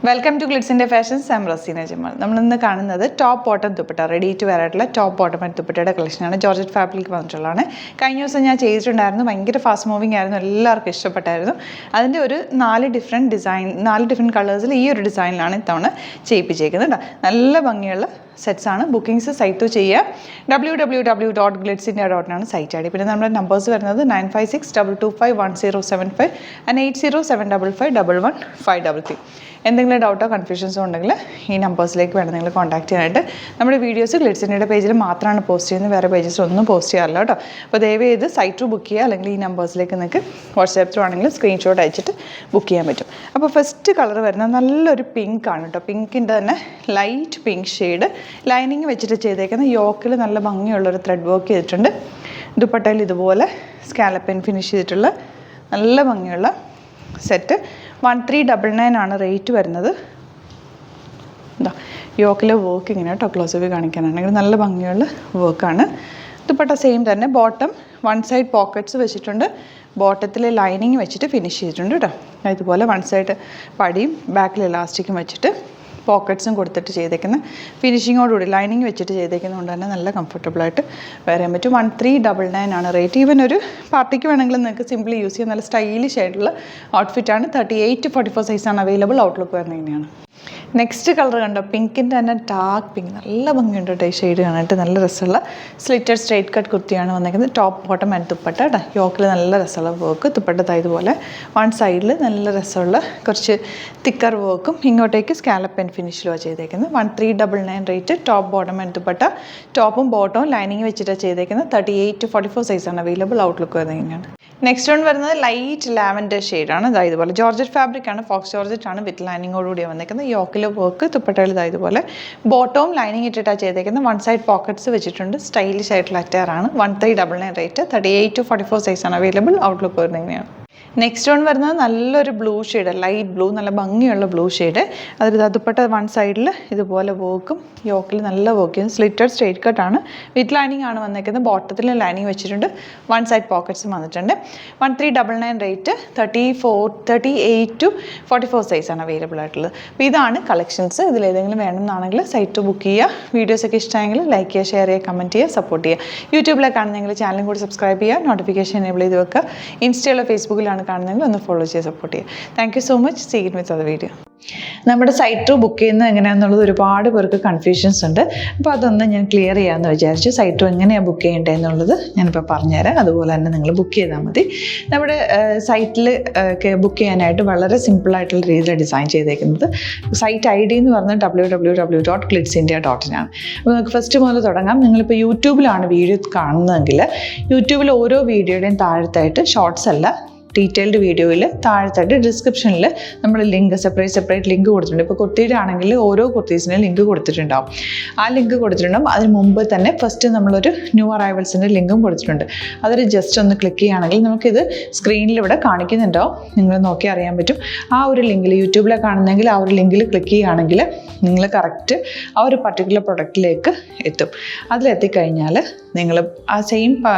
Welcome to ഗ്ലിറ്റ്സിൻ്റെ fashions. I'm Raseena Jamal. നമ്മളിന്ന് കാണുന്നത് top bottom dupatta, ready to wear ആയിട്ടുള്ള ടോപ്പ് ബോട്ടം ആൻഡ് ദുപ്പട്ടയുടെ കളക്ഷനാണ്. ജോർജറ്റ് ഫാബ്രിക് വന്നിട്ടുള്ളതാണ്. കഴിഞ്ഞ ദിവസം ഞാൻ ചെയ്തിട്ടുണ്ടായിരുന്നു. ഭയങ്കര ഫാസ്റ്റ് മൂവിങ് ആയിരുന്നു, എല്ലാവർക്കും ഇഷ്ടപ്പെട്ടായിരുന്നു. അതിൻ്റെ ഒരു 4 ഡിഫറെൻറ്റ് കളേഴ്സിൽ ഈ ഒരു ഡിസൈനിലാണ് ഇത്തവണ ചെയ്യിപ്പിച്ചേക്കുന്നത് കേട്ടോ. നല്ല ഭംഗിയുള്ള സെറ്റ്സാണ്. ബുക്കിംഗ്സ് സൈറ്റ് ചെയ്യുക. www.glitzindia.com site I D. പിന്നെ നമ്മുടെ നമ്പേഴ്സ് വരുന്നത് 9562251075 ആൻഡ് 8075551153. എന്തെങ്കിലും ഡൗട്ടോ കൺഫ്യൂഷൻസോ ഉണ്ടെങ്കിൽ ഈ നമ്പേഴ്സിലേക്ക് വേണം നിങ്ങൾ കോൺടാക്ട് ചെയ്യാനായിട്ട്. നമ്മുടെ വീഡിയോസ് ഗ്ലിറ്റ്സിൻ്റെ പേജിൽ മാത്രമാണ് പോസ്റ്റ് ചെയ്യുന്നത്, വേറെ പേജസിലൊന്നും പോസ്റ്റ് ചെയ്യാറില്ല കേട്ടോ. അപ്പോൾ ദയവ് ചെയ്ത് സൈറ്റ് ബുക്ക് ചെയ്യുക, അല്ലെങ്കിൽ ഈ നമ്പേഴ്സിലേക്ക് നിങ്ങൾക്ക് വാട്സാപ്പ് ത്രൂ ആണെങ്കിലും സ്ക്രീൻഷോട്ട് അയച്ചിട്ട് ബുക്ക് ചെയ്യാൻ പറ്റും. അപ്പോൾ ഫസ്റ്റ് കളർ വരുന്നത് നല്ലൊരു പിങ്ക് ആണ് കേട്ടോ. പിങ്കിൻ്റെ തന്നെ ലൈറ്റ് പിങ്ക് ഷെയ്ഡ്, ലൈനിങ് വെച്ചിട്ട് ചെയ്തേക്കുന്ന യോക്കിൽ നല്ല ഭംഗിയുള്ളൊരു ത്രെഡ് വർക്ക് ചെയ്തിട്ടുണ്ട്. ദുപ്പട്ടയിൽ ഇതുപോലെ സ്കാലപ്പൻ ഫിനിഷ് ചെയ്തിട്ടുള്ള നല്ല ഭംഗിയുള്ള സെറ്റ്. 1399 ആണ് റേറ്റ് വരുന്നത്. എന്താ യോക്കിലെ വർക്ക് ഇങ്ങനെ കേട്ടോ, ക്ലോസ് വ്യൂ കാണിക്കാനാണെങ്കിൽ നല്ല ഭംഗിയുള്ള വർക്കാണ്. ദുപ്പട്ട സെയിം തന്നെ. ബോട്ടം വൺ സൈഡ് പോക്കറ്റ്സ് വെച്ചിട്ടുണ്ട്, ബോട്ടത്തിൽ ലൈനിങ് വെച്ചിട്ട് ഫിനിഷ് ചെയ്തിട്ടുണ്ട് കേട്ടോ. ഇതുപോലെ വൺ സൈഡ് പടിയും ബാക്കിൽ ഇലാസ്റ്റിക്കും വെച്ചിട്ട് പോക്കറ്റ്സും കൊടുത്തിട്ട് ചെയ്തേക്കുന്ന ഫിനിഷിങ്ങോടുകൂടി ലൈനിങ് വെച്ചിട്ട് ചെയ്തേക്കുന്നതുകൊണ്ട് തന്നെ നല്ല കംഫർട്ടബിളായിട്ട് വരാൻ പറ്റും. 1399 ആണ് റേറ്റ്. ഈവൻ ഒരു പാർട്ടിക്ക് വേണമെങ്കിൽ നിങ്ങൾക്ക് സിംപ്ലി യൂസ് ചെയ്യാൻ നല്ല സ്റ്റൈലിഷ് ആയിട്ടുള്ള ഔട്ട്ഫിറ്റാണ്. 38-44 സൈസാണ് അവൈലബിൾ. ഔട്ട്ലുക്ക് വരുന്നത് ഇങ്ങനെയാണ്. നെക്സ്റ്റ് കളർ കണ്ടോ, പിങ്കിൻ്റെ തന്നെ ഡാർക്ക് പിങ്ക്, നല്ല ഭംഗിയുണ്ട് കേട്ടോ. ഈ ഷെയ്ഡ് കാണാനായിട്ട് നല്ല രസമുള്ള സ്ലിറ്റഡ് സ്ട്രേറ്റ് കട്ട് കുർത്തിയാണ് വന്നിരിക്കുന്നത്. ടോപ്പ് ബോട്ടം ആൻഡ് ദുപ്പട്ട കേട്ടോ. യോക്കിൽ നല്ല രസമുള്ള വർക്ക്, ദുപ്പട്ട ഇതുപോലെ വൺ സൈഡിൽ നല്ല രസമുള്ള കുറച്ച് തിക്കർ വർക്കും ഇങ്ങോട്ടേക്ക് സ്കാലപ്പ് ആൻഡ് ഫിനിഷിലുമാണ് ചെയ്തേക്കുന്നത്. 1399 rate. Top bottom and dupatta. ടോപ്പും ബോട്ടവും ലൈനിങ് വെച്ചിട്ടാണ് ചെയ്തേക്കുന്നത്. 38-44 സൈസാണ് അവൈലബിൾ. ഔട്ട്ലുക്ക് വരുന്നത് ഇങ്ങനെയാണ്. നെക്സ്റ്റ് വൺ വരുന്നത് ലൈറ്റ് ലാവൻഡർ ഷെയ്ഡാണ്. ഇതുപോലെ ജോർജറ്റ് ഫാബ്രിക് ആണ്, ഫോക്സ് ജോർജറ്റ് ആണ്, വിത്ത് ലൈനിങ്ങോടുകൂടിയാണ് വന്നിരിക്കുന്നത്. യോക്കിൽ വർക്ക്, ദുപ്പട്ടയിൽ ഇതുപോലെ ബോട്ടവും ലൈനിങ് ഇട്ടിട്ടാണ് ചെയ്തേക്കുന്നത്. വൺ സൈഡ് പോക്കറ്റ്സ് വെച്ചിട്ടുണ്ട്. സ്റ്റൈലിഷ് ആയിട്ടുള്ള അറ്റാറാണ്. 1399 റേറ്റ്. 38-44 സൈസാണ് അവൈലബിൾ. ഔട്ട്ലുക്ക് വരുന്നത് ഇങ്ങനെയാണ്. നെക്സ്റ്റ് വൺ വരുന്നത് നല്ലൊരു ബ്ലൂ ഷെയ്ഡ്, ലൈറ്റ് ബ്ലൂ, നല്ല ഭംഗിയുള്ള ബ്ലൂ ഷെയ്ഡ്. അതിൽ ദുപ്പട്ട വൺ സൈഡിൽ ഇതുപോലെ വർക്കും യോക്കിൽ നല്ല വർക്ക് ചെയ്യും. സ്ലിറ്റഡ് സ്ട്രേറ്റ് കട്ടാണ്, വിത്ത് ലൈനിങ് ആണ് വന്നേക്കുന്നത്. ബോട്ടത്തിൽ ലൈനിങ് വെച്ചിട്ടുണ്ട്, വൺ സൈഡ് പോക്കറ്റ്സും വന്നിട്ടുണ്ട്. 1399 റേറ്റ്. 38-44 സൈസാണ് അവൈലബിൾ ആയിട്ടുള്ളത്. അപ്പോൾ ഇതാണ് കളക്ഷൻസ്. ഇതിലേതെങ്കിലും വേണമെന്നാണെങ്കിൽ സൈറ്റ് ബുക്ക് ചെയ്യുക. വീഡിയോസൊക്കെ ഇഷ്ടമായെങ്കിൽ ലൈക്ക് ചെയ്യുക, ഷെയർ ചെയ്യുക, കമൻറ്റ് ചെയ്യുക, സപ്പോർട്ട് ചെയ്യുക. യൂട്യൂബിലൊക്കെ ആണെങ്കിൽ ചാനലും കൂടി സബ്സ്ക്രൈബ് ചെയ്യുക, നോട്ടിഫിക്കേഷൻ എനേബിൾ ചെയ്ത് വെക്കുക. ഇൻസ്റ്റയിലോ ഫേസ്ബുക്കിലാണ് കാണുന്നെങ്കിൽ ഒന്ന് ഫോളോ ചെയ്ത് സപ്പോർട്ട് ചെയ്യുക. Thank you so much. See you with other video. നമ്മുടെ സൈറ്റ് ബുക്ക് ചെയ്യുന്നത് എങ്ങനെയാണെന്നുള്ളത് ഒരുപാട് പേർക്ക് കൺഫ്യൂഷൻസ് ഉണ്ട്. അപ്പോൾ അതൊന്ന് ഞാൻ ക്ലിയർ ചെയ്യാമെന്ന് വിചാരിച്ചു. സൈറ്റ് എങ്ങനെയാണ് ബുക്ക് ചെയ്യേണ്ടത് എന്നുള്ളത് ഞാനിപ്പോൾ പറഞ്ഞുതരാം. അതുപോലെ തന്നെ നിങ്ങൾ ബുക്ക് ചെയ്താൽ മതി. നമ്മുടെ സൈറ്റിൽ ബുക്ക് ചെയ്യാനായിട്ട് വളരെ സിമ്പിളായിട്ടുള്ള രീതിയിൽ ഡിസൈൻ ചെയ്തേക്കുന്നത്. സൈറ്റ് ഐ ഡി എന്ന് പറഞ്ഞാൽ www.glitzindia.in ആണ്. അപ്പോൾ നമുക്ക് ഫസ്റ്റ് മുതൽ തുടങ്ങാം. നിങ്ങളിപ്പോൾ യൂട്യൂബിലാണ് വീഡിയോ കാണുന്നതെങ്കിൽ യൂട്യൂബിൽ ഓരോ വീഡിയോയുടെയും താഴത്തായിട്ട് ഷോർട്സ് അല്ല, ഡീറ്റെയിൽഡ് വീഡിയോയിൽ താഴത്തായിട്ട് ഡിസ്ക്രിപ്ഷനിൽ നമ്മൾ ലിങ്ക് സെപ്പറേറ്റ് ലിങ്ക് കൊടുത്തിട്ടുണ്ട്. ഇപ്പോൾ കുർത്തിയുടെ ആണെങ്കിൽ ഓരോ കുർത്തീസിനും ലിങ്ക് കൊടുത്തിട്ടുണ്ടാവും. ആ ലിങ്ക് കൊടുത്തിട്ടുണ്ടാവും. അതിന് മുമ്പ് തന്നെ ഫസ്റ്റ് നമ്മളൊരു ന്യൂ അറൈവൽസിൻ്റെ ലിങ്കും കൊടുത്തിട്ടുണ്ട്. അതൊരു ജസ്റ്റ് ഒന്ന് ക്ലിക്ക് ചെയ്യുകയാണെങ്കിൽ നമുക്കിത് സ്ക്രീനിൽ ഇവിടെ കാണിക്കുന്നുണ്ടാവും. നിങ്ങൾ നോക്കി അറിയാൻ പറ്റും. ആ ഒരു ലിങ്കിൽ യൂട്യൂബിലെ കാണുന്നെങ്കിൽ ആ ഒരു ലിങ്കിൽ ക്ലിക്ക് ചെയ്യുകയാണെങ്കിൽ നിങ്ങൾ കറക്റ്റ് ആ ഒരു പർട്ടിക്കുലർ പ്രൊഡക്റ്റിലേക്ക് എത്തും. അതിലെത്തിക്കഴിഞ്ഞാൽ നിങ്ങൾ ആ സെയിം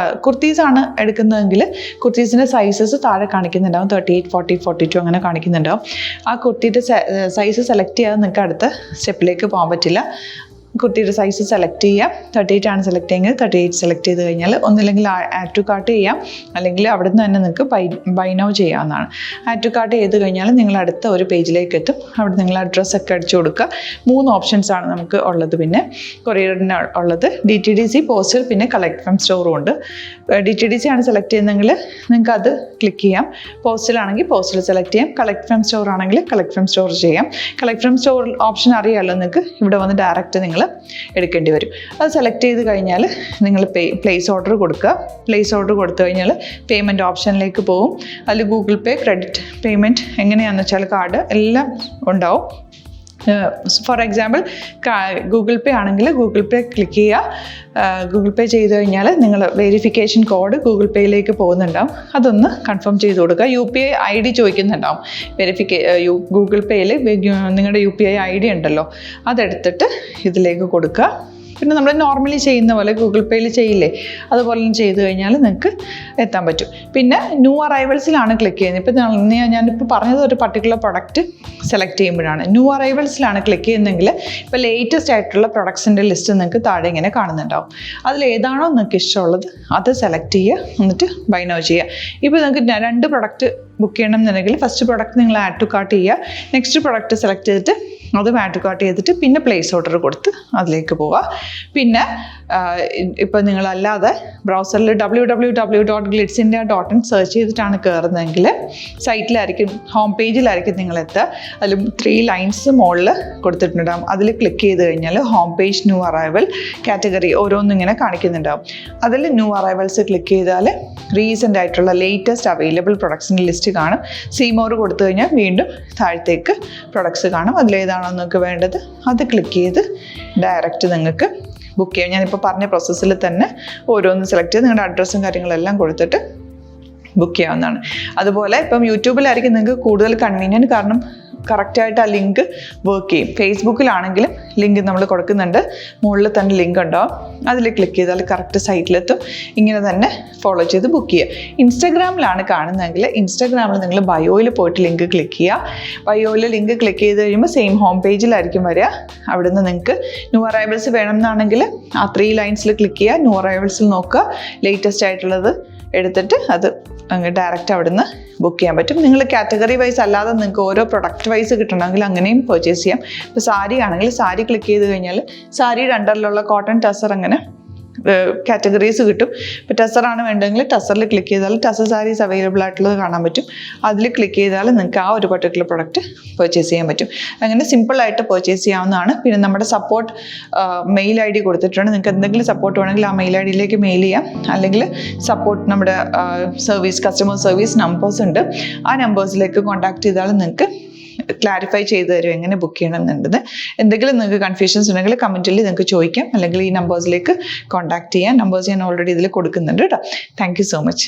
കുർത്തീസാണ് എടുക്കുന്നതെങ്കിൽ കുർത്തീസിൻ്റെ സൈസസ് താഴെ കാണിക്കുന്നുണ്ടാവും. 38, 40, 42 അങ്ങനെ കാണിക്കുന്നുണ്ടാവും. ആ കുർത്തിയുടെ സൈസ് സെലക്ട് ചെയ്യാതെ നിങ്ങൾക്ക് അടുത്ത സ്റ്റെപ്പിലേക്ക് പോകാൻ പറ്റില്ല. കുർത്തിയുടെ സൈസ് സെലക്ട് ചെയ്യാം. 38 ആണ് സെലക്ട് ചെയ്യുന്നത്. 38 സെലക്ട് ചെയ്ത് കഴിഞ്ഞാൽ ഒന്നില്ലെങ്കിൽ ആഡ് ടു കാർട്ട് ചെയ്യാം, അല്ലെങ്കിൽ അവിടെ നിന്ന് തന്നെ നിങ്ങൾക്ക് ബൈ നൗ ചെയ്യാവുന്നതാണ്. ആഡ് ടു കാർട്ട് ചെയ്ത് കഴിഞ്ഞാൽ നിങ്ങൾ അടുത്ത ഒരു പേജിലേക്ക് എത്തും. അവിടെ നിങ്ങൾ അഡ്രസ്സൊക്കെ അടിച്ചു കൊടുക്കുക. 3 ഓപ്ഷൻസ് ആണ് നമുക്ക് ഉള്ളത്. പിന്നെ കൊറിയറിന് ഉള്ളത് DTDC, പോസ്റ്റൽ, പിന്നെ കളക്ട് ഫ്രം സ്റ്റോറും ഉണ്ട്. DTDC ആണ് സെലക്ട് ചെയ്യുന്നതെങ്കിൽ നിങ്ങൾക്ക് അത് ക്ലിക്ക് ചെയ്യാം. പോസ്റ്റലാണെങ്കിൽ പോസ്റ്റൽ സെലക്ട് ചെയ്യാം. കളക്ട് ഫ്രം സ്റ്റോർ ആണെങ്കിൽ കളക്ട് ഫ്രം സ്റ്റോർ ചെയ്യാം. കളക്ട് ഫ്രം സ്റ്റോർ ഓപ്ഷൻ അറിയാമല്ലോ നിങ്ങൾക്ക്. ഇവിടെ വന്ന് ഡയറക്റ്റ് നിങ്ങൾ എടുക്കേണ്ടി വരും. അത് സെലക്ട് ചെയ്ത് കഴിഞ്ഞാൽ നിങ്ങൾ പ്ലേസ് ഓർഡർ കൊടുക്കുക. പ്ലേസ് ഓർഡർ കൊടുത്തു കഴിഞ്ഞാൽ പേയ്മെൻറ്റ് ഓപ്ഷനിലേക്ക് പോകും. അതിൽ ഗൂഗിൾ പേ, ക്രെഡിറ്റ് പേയ്മെൻറ്റ് എങ്ങനെയാണെന്ന് വെച്ചാൽ കാർഡ് എല്ലാം ഉണ്ടാവും. ഫോർ എക്സാമ്പിൾ ഗൂഗിൾ പേ ആണെങ്കിൽ ഗൂഗിൾ പേ ക്ലിക്ക് ചെയ്യുക. ഗൂഗിൾ പേ ചെയ്ത് കഴിഞ്ഞാൽ നിങ്ങൾ വെരിഫിക്കേഷൻ കോഡ് ഗൂഗിൾ പേയിലേക്ക് പോകുന്നുണ്ടാവും. അതൊന്ന് കൺഫേം ചെയ്ത് കൊടുക്കുക. UPI ID ചോദിക്കുന്നുണ്ടാവും. ഗൂഗിൾ പേയിൽ നിങ്ങളുടെ UPI ID ഉണ്ടല്ലോ, അതെടുത്തിട്ട് ഇതിലേക്ക് കൊടുക്കുക. പിന്നെ നമ്മൾ നോർമലി ചെയ്യുന്ന പോലെ ഗൂഗിൾ പേയിൽ ചെയ്യില്ലേ, അതുപോലെ ചെയ്ത് കഴിഞ്ഞാൽ നിങ്ങൾക്ക് എത്താൻ പറ്റും. പിന്നെ ന്യൂ അറൈവൽസിലാണ് ക്ലിക്ക് ചെയ്യുന്നത്. ഇപ്പം ഞാനിപ്പോൾ പറഞ്ഞത് ഒരു പർട്ടിക്കുലർ പ്രൊഡക്റ്റ് സെലക്ട് ചെയ്യുമ്പോഴാണ്. ന്യൂ അറൈവൽസിലാണ് ക്ലിക്ക് ചെയ്യുന്നതെങ്കിൽ ഇപ്പോൾ ലേറ്റസ്റ്റ് ആയിട്ടുള്ള പ്രൊഡക്ട്സിൻ്റെ ലിസ്റ്റ് നിങ്ങൾക്ക് താഴെ ഇങ്ങനെ കാണുന്നുണ്ടാവും. അതിൽ ഏതാണോ നിങ്ങൾക്ക് ഇഷ്ടമുള്ളത് അത് സെലക്ട് ചെയ്യുക, എന്നിട്ട് ബൈ നൗ ചെയ്യുക. ഇപ്പോൾ നിങ്ങൾക്ക് 2 പ്രൊഡക്റ്റ് ബുക്ക് ചെയ്യണം എന്നുണ്ടെങ്കിൽ ഫസ്റ്റ് പ്രൊഡക്റ്റ് നിങ്ങൾ ആഡ് ടു കാർട്ട് ചെയ്യുക, നെക്സ്റ്റ് പ്രൊഡക്റ്റ് സെലക്ട് ചെയ്തിട്ട് അതും ആഡ് ടു കാർട്ട് ചെയ്തിട്ട് പിന്നെ പ്ലേസ് ഓർഡർ കൊടുത്ത് അതിലേക്ക് പോവുക. പിന്നെ ഇപ്പോൾ നിങ്ങളല്ലാതെ ബ്രൗസറിൽ www.glitzindia.in സെർച്ച് ചെയ്തിട്ടാണ് കയറുന്നതെങ്കിൽ സൈറ്റിലായിരിക്കും, ഹോം പേജിലായിരിക്കും നിങ്ങളെത്തുക. അതിൽ 3 ലൈൻസ് മുകളിൽ കൊടുത്തിട്ടുണ്ടാകും. അതിൽ ക്ലിക്ക് ചെയ്ത് കഴിഞ്ഞാൽ home page new arrival category ഓരോന്നും ഇങ്ങനെ കാണിക്കുന്നുണ്ടാവും. അതിൽ ന്യൂ അറൈവൽസ് ക്ലിക്ക് ചെയ്താൽ റീസെൻ്റ് ആയിട്ടുള്ള ലേറ്റസ്റ്റ് അവൈലബിൾ പ്രൊഡക്ട്സിൻ്റെ ലിസ്റ്റ് കാണും. സീമോർ കൊടുത്തു കഴിഞ്ഞാൽ വീണ്ടും താഴത്തേക്ക് പ്രൊഡക്ട്സ് കാണും. അതിലേതാണോ നിങ്ങൾക്ക് വേണ്ടത് അത് ക്ലിക്ക് ചെയ്ത് ഡയറക്റ്റ് നിങ്ങൾക്ക് ബുക്ക് ചെയ്യാം. ഞാനിപ്പോൾ പറഞ്ഞ പ്രോസസ്സിൽ തന്നെ ഓരോന്ന് സെലക്ട് ചെയ്ത് നിങ്ങളുടെ അഡ്രസ്സും കാര്യങ്ങളെല്ലാം കൊടുത്തിട്ട് ബുക്ക് ചെയ്യാവുന്നതാണ്. അതുപോലെ ഇപ്പം യൂട്യൂബിലായിരിക്കും നിങ്ങൾക്ക് കൂടുതൽ കൺവീനിയൻറ്റ്, കാരണം കറക്റ്റായിട്ട് ആ ലിങ്ക് വർക്ക് ചെയ്യും. ഫേസ്ബുക്കിലാണെങ്കിലും ലിങ്ക് നമ്മൾ കൊടുക്കുന്നുണ്ട്, മുകളിൽ തന്നെ ലിങ്ക് ഉണ്ടാവും. അതിൽ ക്ലിക്ക് ചെയ്താൽ കറക്റ്റ് സൈറ്റിലെത്തും. ഇങ്ങനെ തന്നെ ഫോളോ ചെയ്ത് ബുക്ക് ചെയ്യുക. ഇൻസ്റ്റാഗ്രാമിലാണ് കാണുന്നതെങ്കിൽ ഇൻസ്റ്റാഗ്രാമിൽ നിങ്ങൾ ബയോയിൽ പോയിട്ട് ലിങ്ക് ക്ലിക്ക് ചെയ്യുക. ബയോയിൽ ലിങ്ക് ക്ലിക്ക് ചെയ്ത് കഴിയുമ്പോൾ സെയിം ഹോം പേജിലായിരിക്കും വരിക. അവിടുന്ന് നിങ്ങൾക്ക് ന്യൂ അറൈവൽസ് വേണമെന്നാണെങ്കിൽ ആ 3 ലൈൻസിൽ ക്ലിക്ക് ചെയ്യുക, ന്യൂ അറൈവൽസിൽ നോക്കുക, ലേറ്റസ്റ്റ് ആയിട്ടുള്ളത് എടുത്തിട്ട് അത് ഡയറക്റ്റ് അവിടുന്ന് ബുക്ക് ചെയ്യാൻ പറ്റും. നിങ്ങൾ കാറ്റഗറി വൈസ് അല്ലാതെ നിങ്ങൾക്ക് ഓരോ പ്രൊഡക്റ്റ് വൈസ് കിട്ടണമെങ്കിൽ അങ്ങനെയും പർച്ചേസ് ചെയ്യാം. ഇപ്പോൾ സാരി ആണെങ്കിൽ സാരി ക്ലിക്ക് ചെയ്ത് കഴിഞ്ഞാൽ സാരിയുടെ അണ്ടറിലുള്ള കോട്ടൺ ടസർ അങ്ങനെ കാറ്റഗറീസ് കിട്ടും. ഇപ്പോൾ ടസറാണ് വേണ്ടതെങ്കിൽ ടസറിൽ ക്ലിക്ക് ചെയ്താൽ ടസർ സാരീസ് അവൈലബിൾ ആയിട്ടുള്ളത് കാണാൻ പറ്റും. അതിൽ ക്ലിക്ക് ചെയ്താൽ നിങ്ങൾക്ക് ആ ഒരു പർട്ടിക്കുലർ പ്രൊഡക്റ്റ് പർച്ചേസ് ചെയ്യാൻ പറ്റും. അങ്ങനെ സിമ്പിളായിട്ട് പർച്ചേസ് ചെയ്യാവുന്നതാണ്. പിന്നെ നമ്മുടെ സപ്പോർട്ട് മെയിൽ ID കൊടുത്തിട്ടുണ്ട്. നിങ്ങൾക്ക് എന്തെങ്കിലും സപ്പോർട്ട് വേണമെങ്കിൽ ആ മെയിൽ IDയിലേക്ക് മെയിൽ ചെയ്യാം. അല്ലെങ്കിൽ സപ്പോർട്ട് നമ്മുടെ കസ്റ്റമർ സർവീസ് നമ്പേഴ്സ് ഉണ്ട്, ആ നമ്പേഴ്സിലേക്ക് കോൺടാക്ട് ചെയ്താൽ നിങ്ങൾക്ക് ക്ലാരിഫൈ ചെയ്ത് തരും എങ്ങനെ ബുക്ക് ചെയ്യണം എന്നുള്ളത്. എന്തെങ്കിലും നിങ്ങൾക്ക് കൺഫ്യൂഷൻസ് ഉണ്ടെങ്കിൽ കമൻറ്റിൽ നിങ്ങൾക്ക് ചോദിക്കാം, അല്ലെങ്കിൽ ഈ നമ്പേഴ്സിലേക്ക് കോൺടാക്ട് ചെയ്യാം. നമ്പേഴ്സ് ഞാൻ ഓൾറെഡി ഇതിൽ കൊടുക്കുന്നുണ്ട് കേട്ടോ. Thank you so much.